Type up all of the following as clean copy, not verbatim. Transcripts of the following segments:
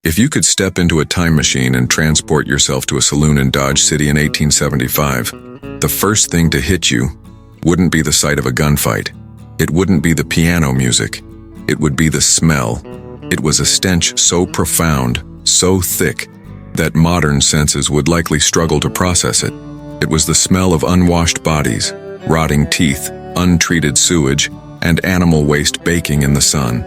If you could step into a time machine and transport yourself to a saloon in Dodge City in 1875, the first thing to hit you wouldn't be the sight of a gunfight. It wouldn't be the piano music. It would be the smell. It was a stench so profound, so thick, that modern senses would likely struggle to process it. It was the smell of unwashed bodies, rotting teeth, untreated sewage, and animal waste baking in the sun.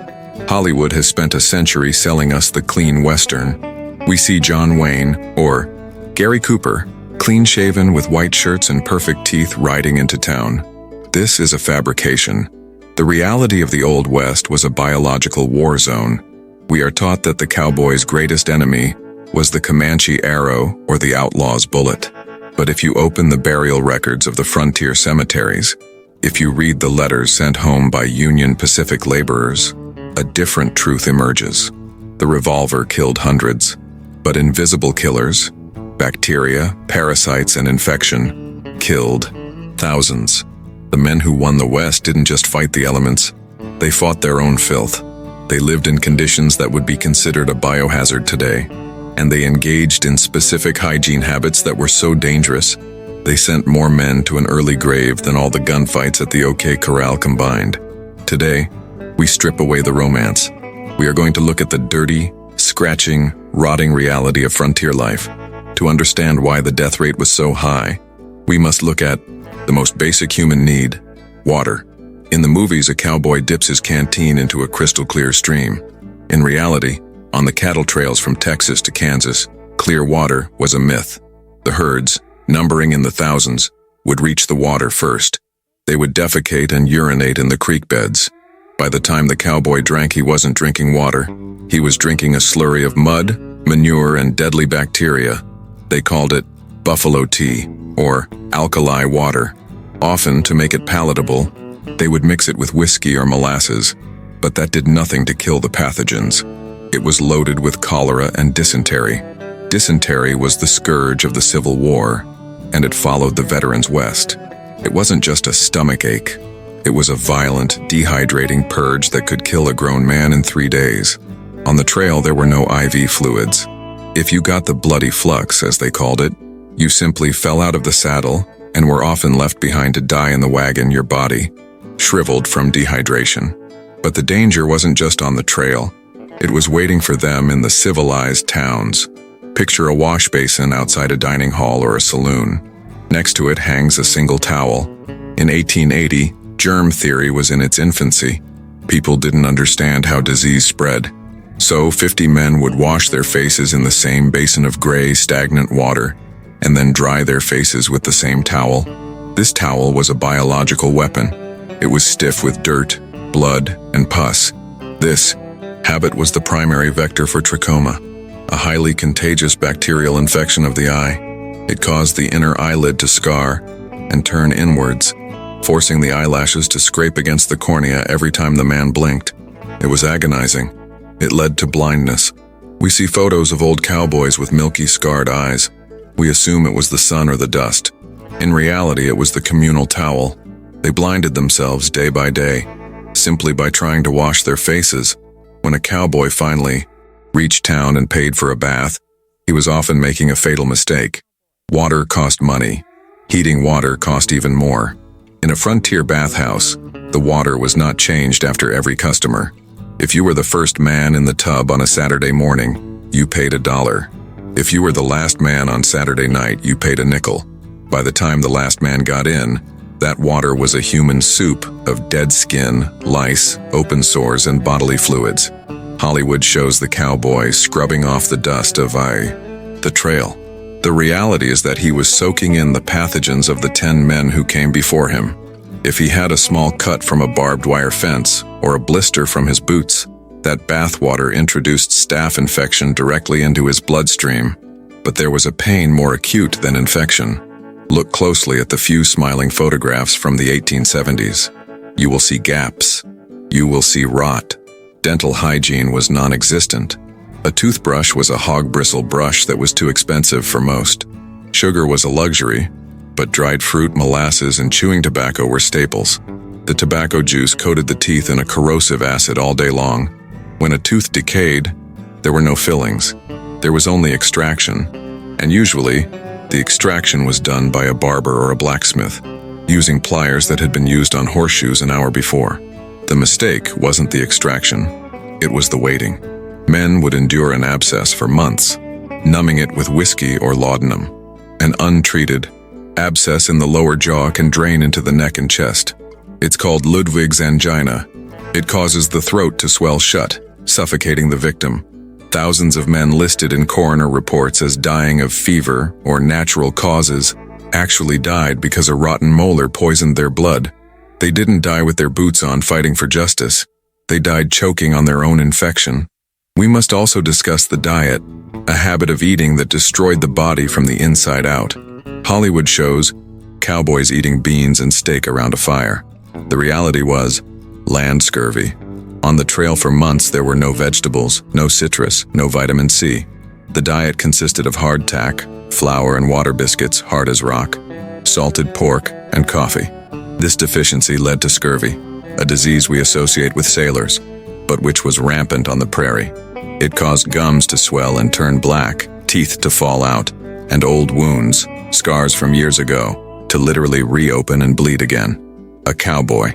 Hollywood has spent a century selling us the clean Western. We see John Wayne, or Gary Cooper, clean-shaven with white shirts and perfect teeth riding into town. This is a fabrication. The reality of the Old West was a biological war zone. We are taught that the cowboy's greatest enemy was the Comanche arrow or the outlaw's bullet. But if you open the burial records of the frontier cemeteries, if you read the letters sent home by Union Pacific laborers, a different truth emerges. The revolver killed hundreds, but invisible killers, bacteria, parasites, and infection, killed thousands. The men who won the West didn't just fight the elements, they fought their own filth. They lived in conditions that would be considered a biohazard today, and they engaged in specific hygiene habits that were so dangerous, they sent more men to an early grave than all the gunfights at the OK Corral combined. Today, we strip away the romance. We are going to look at the dirty, scratching, rotting reality of frontier life. To understand why the death rate was so high, we must look at the most basic human need, water. In the movies, a cowboy dips his canteen into a crystal-clear stream. In reality, on the cattle trails from Texas to Kansas, clear water was a myth. The herds, numbering in the thousands, would reach the water first. They would defecate and urinate in the creek beds. By the time the cowboy drank, he wasn't drinking water. He was drinking a slurry of mud, manure, and deadly bacteria. They called it buffalo tea, or alkali water. Often, to make it palatable, they would mix it with whiskey or molasses, but that did nothing to kill the pathogens. It was loaded with cholera and dysentery. Dysentery was the scourge of the Civil War, and it followed the veterans west. It wasn't just a stomach ache. It was a violent, dehydrating purge that could kill a grown man in 3 days. On the trail, there were no IV fluids. If you got the bloody flux, as they called it, you simply fell out of the saddle and were often left behind to die in the wagon, your body shriveled from dehydration. But the danger wasn't just on the trail. It was waiting for them in the civilized towns. Picture a wash basin outside a dining hall or a saloon. Next to it hangs a single towel. In 1880, germ theory was in its infancy. People didn't understand how disease spread. So 50 men would wash their faces in the same basin of gray, stagnant water, and then dry their faces with the same towel. This towel was a biological weapon. It was stiff with dirt, blood, and pus. This habit was the primary vector for trachoma, a highly contagious bacterial infection of the eye. It caused the inner eyelid to scar and turn inwards, forcing the eyelashes to scrape against the cornea every time the man blinked. It was agonizing. It led to blindness. We see photos of old cowboys with milky, scarred eyes. We assume it was the sun or the dust. In reality, it was the communal towel. They blinded themselves day by day, simply by trying to wash their faces. When a cowboy finally reached town and paid for a bath, he was often making a fatal mistake. Water cost money. Heating water cost even more. In a frontier bathhouse, the water was not changed after every customer. If you were the first man in the tub on a Saturday morning, you paid $1. If you were the last man on Saturday night, you paid a nickel. By the time the last man got in, that water was a human soup of dead skin, lice, open sores, and bodily fluids. Hollywood shows the cowboy scrubbing off the dust of the trail. The reality is that he was soaking in the pathogens of the 10 men who came before him. If he had a small cut from a barbed wire fence or a blister from his boots, that bath water introduced staph infection directly into his bloodstream. But there was a pain more acute than infection. Look closely at the few smiling photographs from the 1870s. You will see gaps. You will see rot. Dental hygiene was non-existent. A toothbrush was a hog bristle brush that was too expensive for most. Sugar was a luxury, but dried fruit, molasses, and chewing tobacco were staples. The tobacco juice coated the teeth in a corrosive acid all day long. When a tooth decayed, There were no fillings. There was only extraction, and usually, the extraction was done by a barber or a blacksmith, using pliers that had been used on horseshoes an hour before. The mistake wasn't the extraction, it was the waiting. Men would endure an abscess for months, numbing it with whiskey or laudanum. An untreated abscess in the lower jaw can drain into the neck and chest. It's called Ludwig's angina. It causes the throat to swell shut, suffocating the victim. Thousands of men listed in coroner reports as dying of fever or natural causes actually died because a rotten molar poisoned their blood. They didn't die with their boots on fighting for justice. They died choking on their own infection. We must also discuss the diet, a habit of eating that destroyed the body from the inside out. Hollywood shows cowboys eating beans and steak around a fire. The reality was land scurvy. On the trail for months there were no vegetables, no citrus, no vitamin C. The diet consisted of hardtack, flour and water biscuits hard as rock, salted pork, and coffee. This deficiency led to scurvy, a disease we associate with sailors, but which was rampant on the prairie. It caused gums to swell and turn black, teeth to fall out, and old wounds, scars from years ago, to literally reopen and bleed again. A cowboy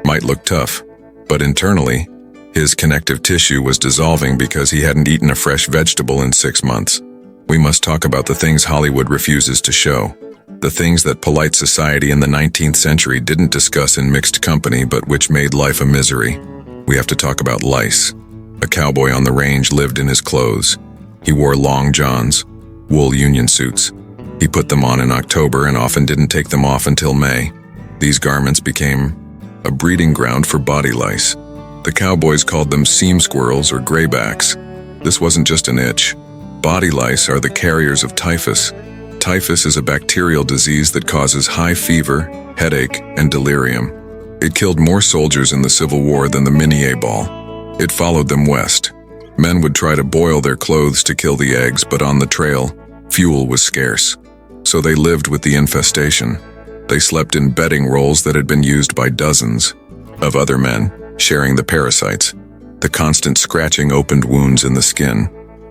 might look tough, but internally, his connective tissue was dissolving because he hadn't eaten a fresh vegetable in 6 months. We must talk about the things Hollywood refuses to show. The things that polite society in the 19th century didn't discuss in mixed company but which made life a misery. We have to talk about lice. A cowboy on the range lived in his clothes. He wore long johns, wool union suits. He put them on in October and often didn't take them off until May. These garments became a breeding ground for body lice. The cowboys called them seam squirrels or graybacks. This wasn't just an itch. Body lice are the carriers of typhus. Typhus is a bacterial disease that causes high fever, headache, and delirium. It killed more soldiers in the Civil War than the Minier ball. It followed them west. Men would try to boil their clothes to kill the eggs, but on the trail, fuel was scarce. So they lived with the infestation. They slept in bedding rolls that had been used by dozens of other men, sharing the parasites. The constant scratching opened wounds in the skin,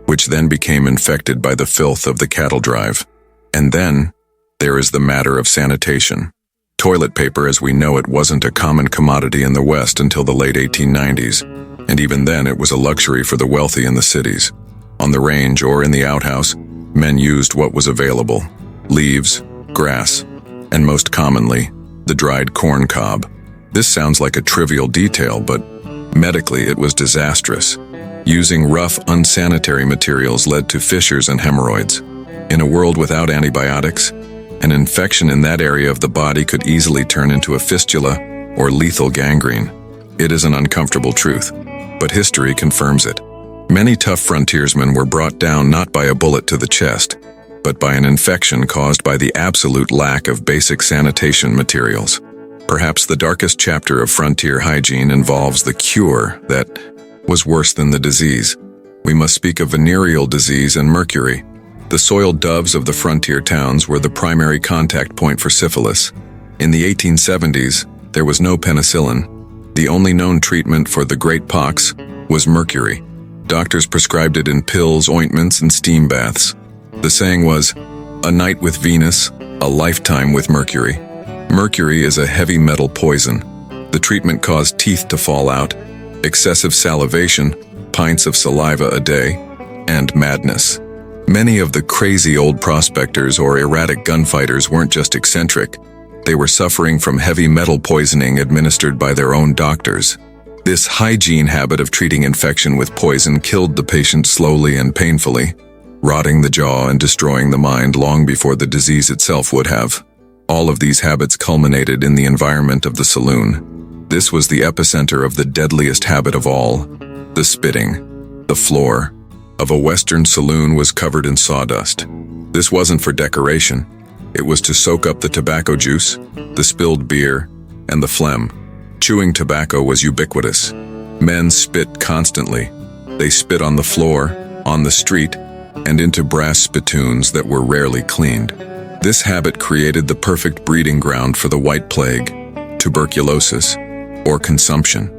which then became infected by the filth of the cattle drive. And then, there is the matter of sanitation. Toilet paper as we know it wasn't a common commodity in the West until the late 1890s, and even then it was a luxury for the wealthy in the cities. On the range or in the outhouse, men used what was available: leaves, grass, and most commonly, the dried corncob. This sounds like a trivial detail, but medically it was disastrous. Using rough, unsanitary materials led to fissures and hemorrhoids. In a world without antibiotics, an infection in that area of the body could easily turn into a fistula or lethal gangrene. It is an uncomfortable truth, but history confirms it. Many tough frontiersmen were brought down not by a bullet to the chest, but by an infection caused by the absolute lack of basic sanitation materials. Perhaps the darkest chapter of frontier hygiene involves the cure that was worse than the disease. We must speak of venereal disease and Mercury. The soiled doves of the frontier towns were the primary contact point for syphilis. In the 1870s, there was no penicillin. The only known treatment for the great pox was mercury. Doctors prescribed it in pills, ointments, and steam baths. The saying was, "A night with Venus, a lifetime with Mercury." Mercury is a heavy metal poison. The treatment caused teeth to fall out, excessive salivation, pints of saliva a day, and madness. Many of the crazy old prospectors or erratic gunfighters weren't just eccentric. They were suffering from heavy metal poisoning administered by their own doctors. This hygiene habit of treating infection with poison killed the patient slowly and painfully, rotting the jaw and destroying the mind long before the disease itself would have. All of these habits culminated in the environment of the saloon. This was the epicenter of the deadliest habit of all, the spitting. The floor of a Western saloon was covered in sawdust. This wasn't for decoration. It was to soak up the tobacco juice, the spilled beer, and the phlegm. Chewing tobacco was ubiquitous. Men spit constantly. They spit on the floor, on the street, and into brass spittoons that were rarely cleaned. This habit created the perfect breeding ground for the White Plague, tuberculosis, or consumption.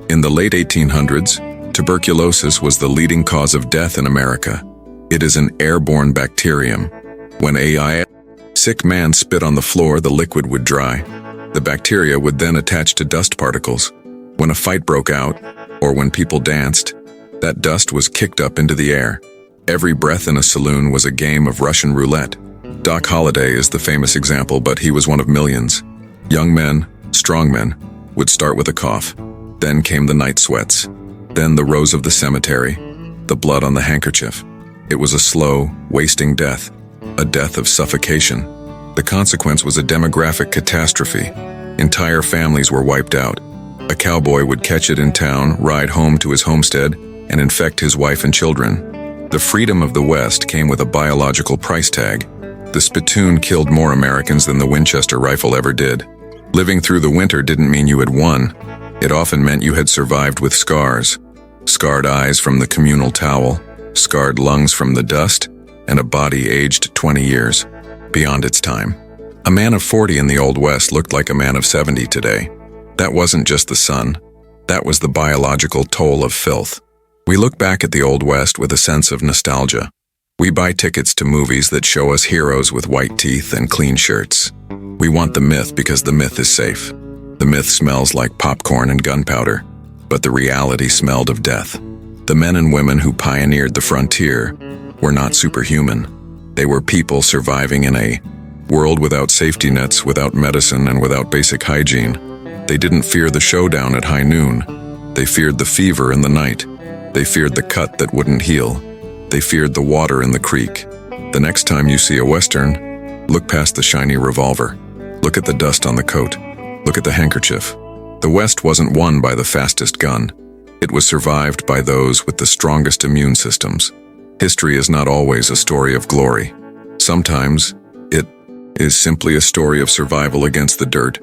In the late 1800s, Tuberculosis was the leading cause of death in America. It is an airborne bacterium. When a sick man spit on the floor, the liquid would dry. The bacteria would then attach to dust particles. When a fight broke out, or when people danced, that dust was kicked up into the air. Every breath in a saloon was a game of Russian roulette. Doc Holliday is the famous example, but he was one of millions. Young men, strong men, would start with a cough. Then came the night sweats. Then the rows of the cemetery, the blood on the handkerchief. It was a slow, wasting death, a death of suffocation. The consequence was a demographic catastrophe. Entire families were wiped out. A cowboy would catch it in town, ride home to his homestead, and infect his wife and children. The freedom of the West came with a biological price tag. The spittoon killed more Americans than the Winchester rifle ever did. Living through the winter didn't mean you had won. It often meant you had survived with scars. Scarred eyes from the communal towel, scarred lungs from the dust, and a body aged 20 years, beyond its time. A man of 40 in the Old West looked like a man of 70 today. That wasn't just the sun. That was the biological toll of filth. We look back at the Old West with a sense of nostalgia. We buy tickets to movies that show us heroes with white teeth and clean shirts. We want the myth because the myth is safe. The myth smells like popcorn and gunpowder, but the reality smelled of death. The men and women who pioneered the frontier were not superhuman. They were people surviving in a world without safety nets, without medicine, and without basic hygiene. They didn't fear the showdown at high noon. They feared the fever in the night. They feared the cut that wouldn't heal. They feared the water in the creek. The next time you see a Western, look past the shiny revolver. Look at the dust on the coat. Look at the handkerchief. The West wasn't won by the fastest gun. It was survived by those with the strongest immune systems. History is not always a story of glory. Sometimes, it is simply a story of survival against the dirt,